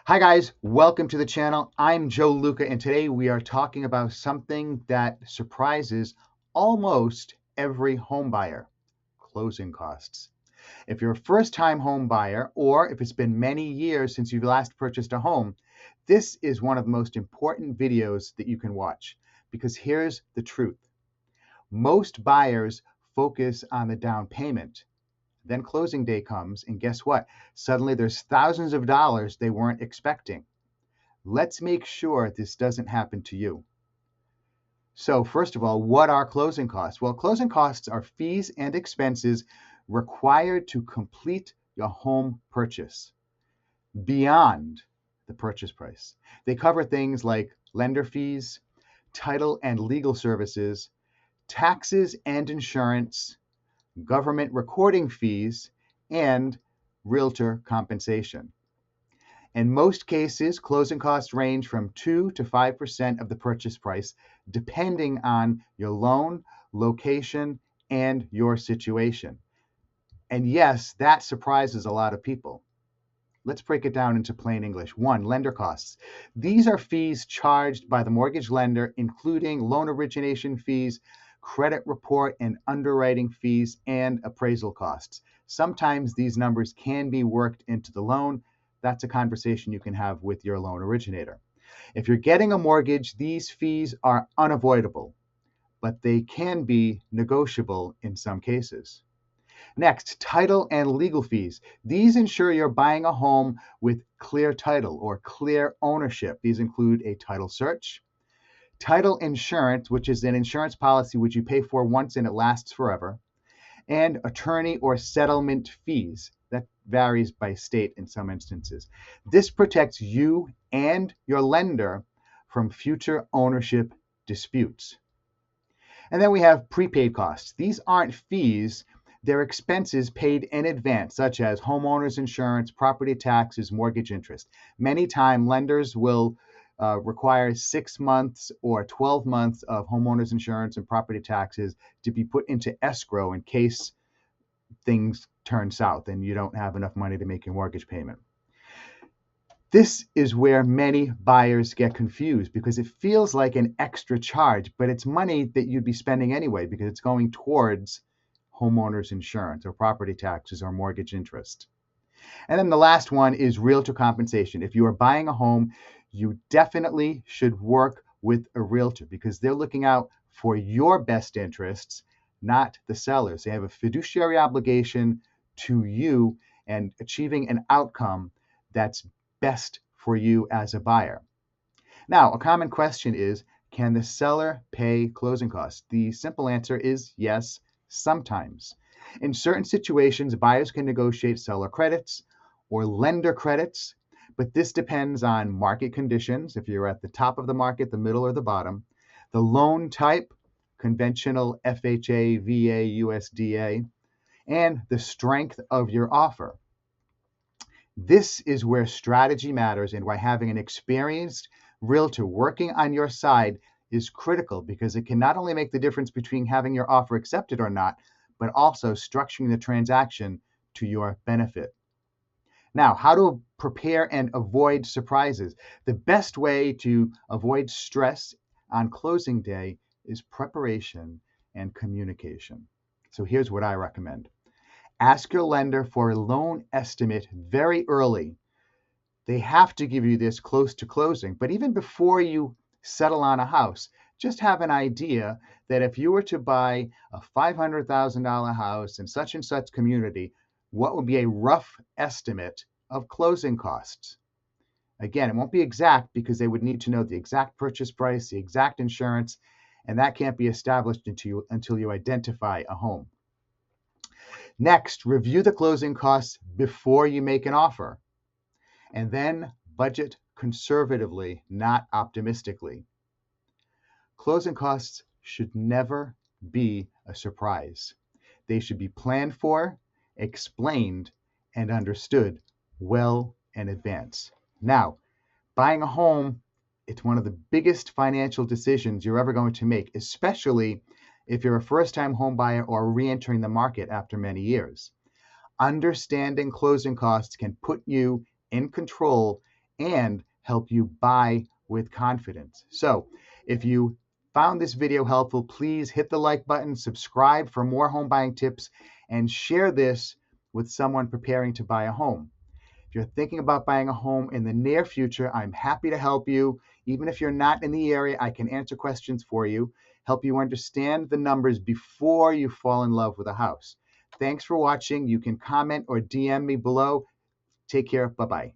Hi guys, welcome to the channel. I'm Joe Luca, and today we are talking about something that surprises almost every home buyer: closing costs. If you're a first-time home buyer, or if it's been many years since you've last purchased a home, this is one of the most important videos that you can watch, because here's the truth. Most buyers focus on the down payment. Then closing day comes, and guess what? Suddenly there's thousands of dollars they weren't expecting. Let's make sure this doesn't happen to you. So first of all, what are closing costs? Well, closing costs are fees and expenses required to complete your home purchase beyond the purchase price. They cover things like lender fees, title and legal services, taxes and insurance, government recording fees, and realtor compensation. In most cases, closing costs range from 2 to 5% of the purchase price, depending on your loan, location, and your situation. And yes, that surprises a lot of people. Let's break it down into plain English. One, lender costs. These are fees charged by the mortgage lender, including loan origination fees, credit report and underwriting fees, and appraisal costs. Sometimes these numbers can be worked into the loan. That's a conversation you can have with your loan originator. If you're getting a mortgage, these fees are unavoidable, but they can be negotiable in some cases. Next, title and legal fees. These ensure you're buying a home with clear title or clear ownership. These include a title search, title insurance, which is an insurance policy which you pay for once and it lasts forever, and attorney or settlement fees. That varies by state in some instances. This protects you and your lender from future ownership disputes. And then we have prepaid costs. These aren't fees, they're expenses paid in advance, such as homeowners insurance, property taxes, mortgage interest. Many times, lenders will require 6 months or 12 months of homeowners insurance and property taxes to be put into escrow in case things turn south and you don't have enough money to make your mortgage payment. This is where many buyers get confused because it feels like an extra charge, but it's money that you'd be spending anyway because it's going towards homeowners insurance or property taxes or mortgage interest. And then the last one is realtor compensation. If you are buying a home, you definitely should work with a realtor because they're looking out for your best interests, not the sellers. They have a fiduciary obligation to you and achieving an outcome that's best for you as a buyer. Now, a common question is, can the seller pay closing costs? The simple answer is yes, sometimes. In certain situations, buyers can negotiate seller credits or lender credits, but this depends on market conditions, if you're at the top of the market, the middle, or the bottom, the loan type, conventional FHA, VA, USDA, and the strength of your offer. This is where strategy matters and why having an experienced realtor working on your side is critical because it can not only make the difference between having your offer accepted or not, but also structuring the transaction to your benefit. Now, how to prepare and avoid surprises. The best way to avoid stress on closing day is preparation and communication. So here's what I recommend. Ask your lender for a loan estimate very early. They have to give you this close to closing, but even before you settle on a house, just have an idea that if you were to buy a $500,000 house in such and such community, what would be a rough estimate of closing costs? Again, it won't be exact because they would need to know the exact purchase price, the exact insurance, and that can't be established until you identify a home. Next, review the closing costs before you make an offer, and then budget conservatively, not optimistically. Closing costs should never be a surprise. They should be planned for, explained, and understood well in advance. Now, buying a home, it's one of the biggest financial decisions you're ever going to make, especially if you're a first-time home buyer or re-entering the market after many years. Understanding closing costs can put you in control and help you buy with confidence. So if you found this video helpful, please hit the like button, subscribe for more home buying tips, and share this with someone preparing to buy a home. If you're thinking about buying a home in the near future, I'm happy to help you. Even if you're not in the area, I can answer questions for you, help you understand the numbers before you fall in love with a house. Thanks for watching. You can comment or DM me below. Take care. Bye-bye.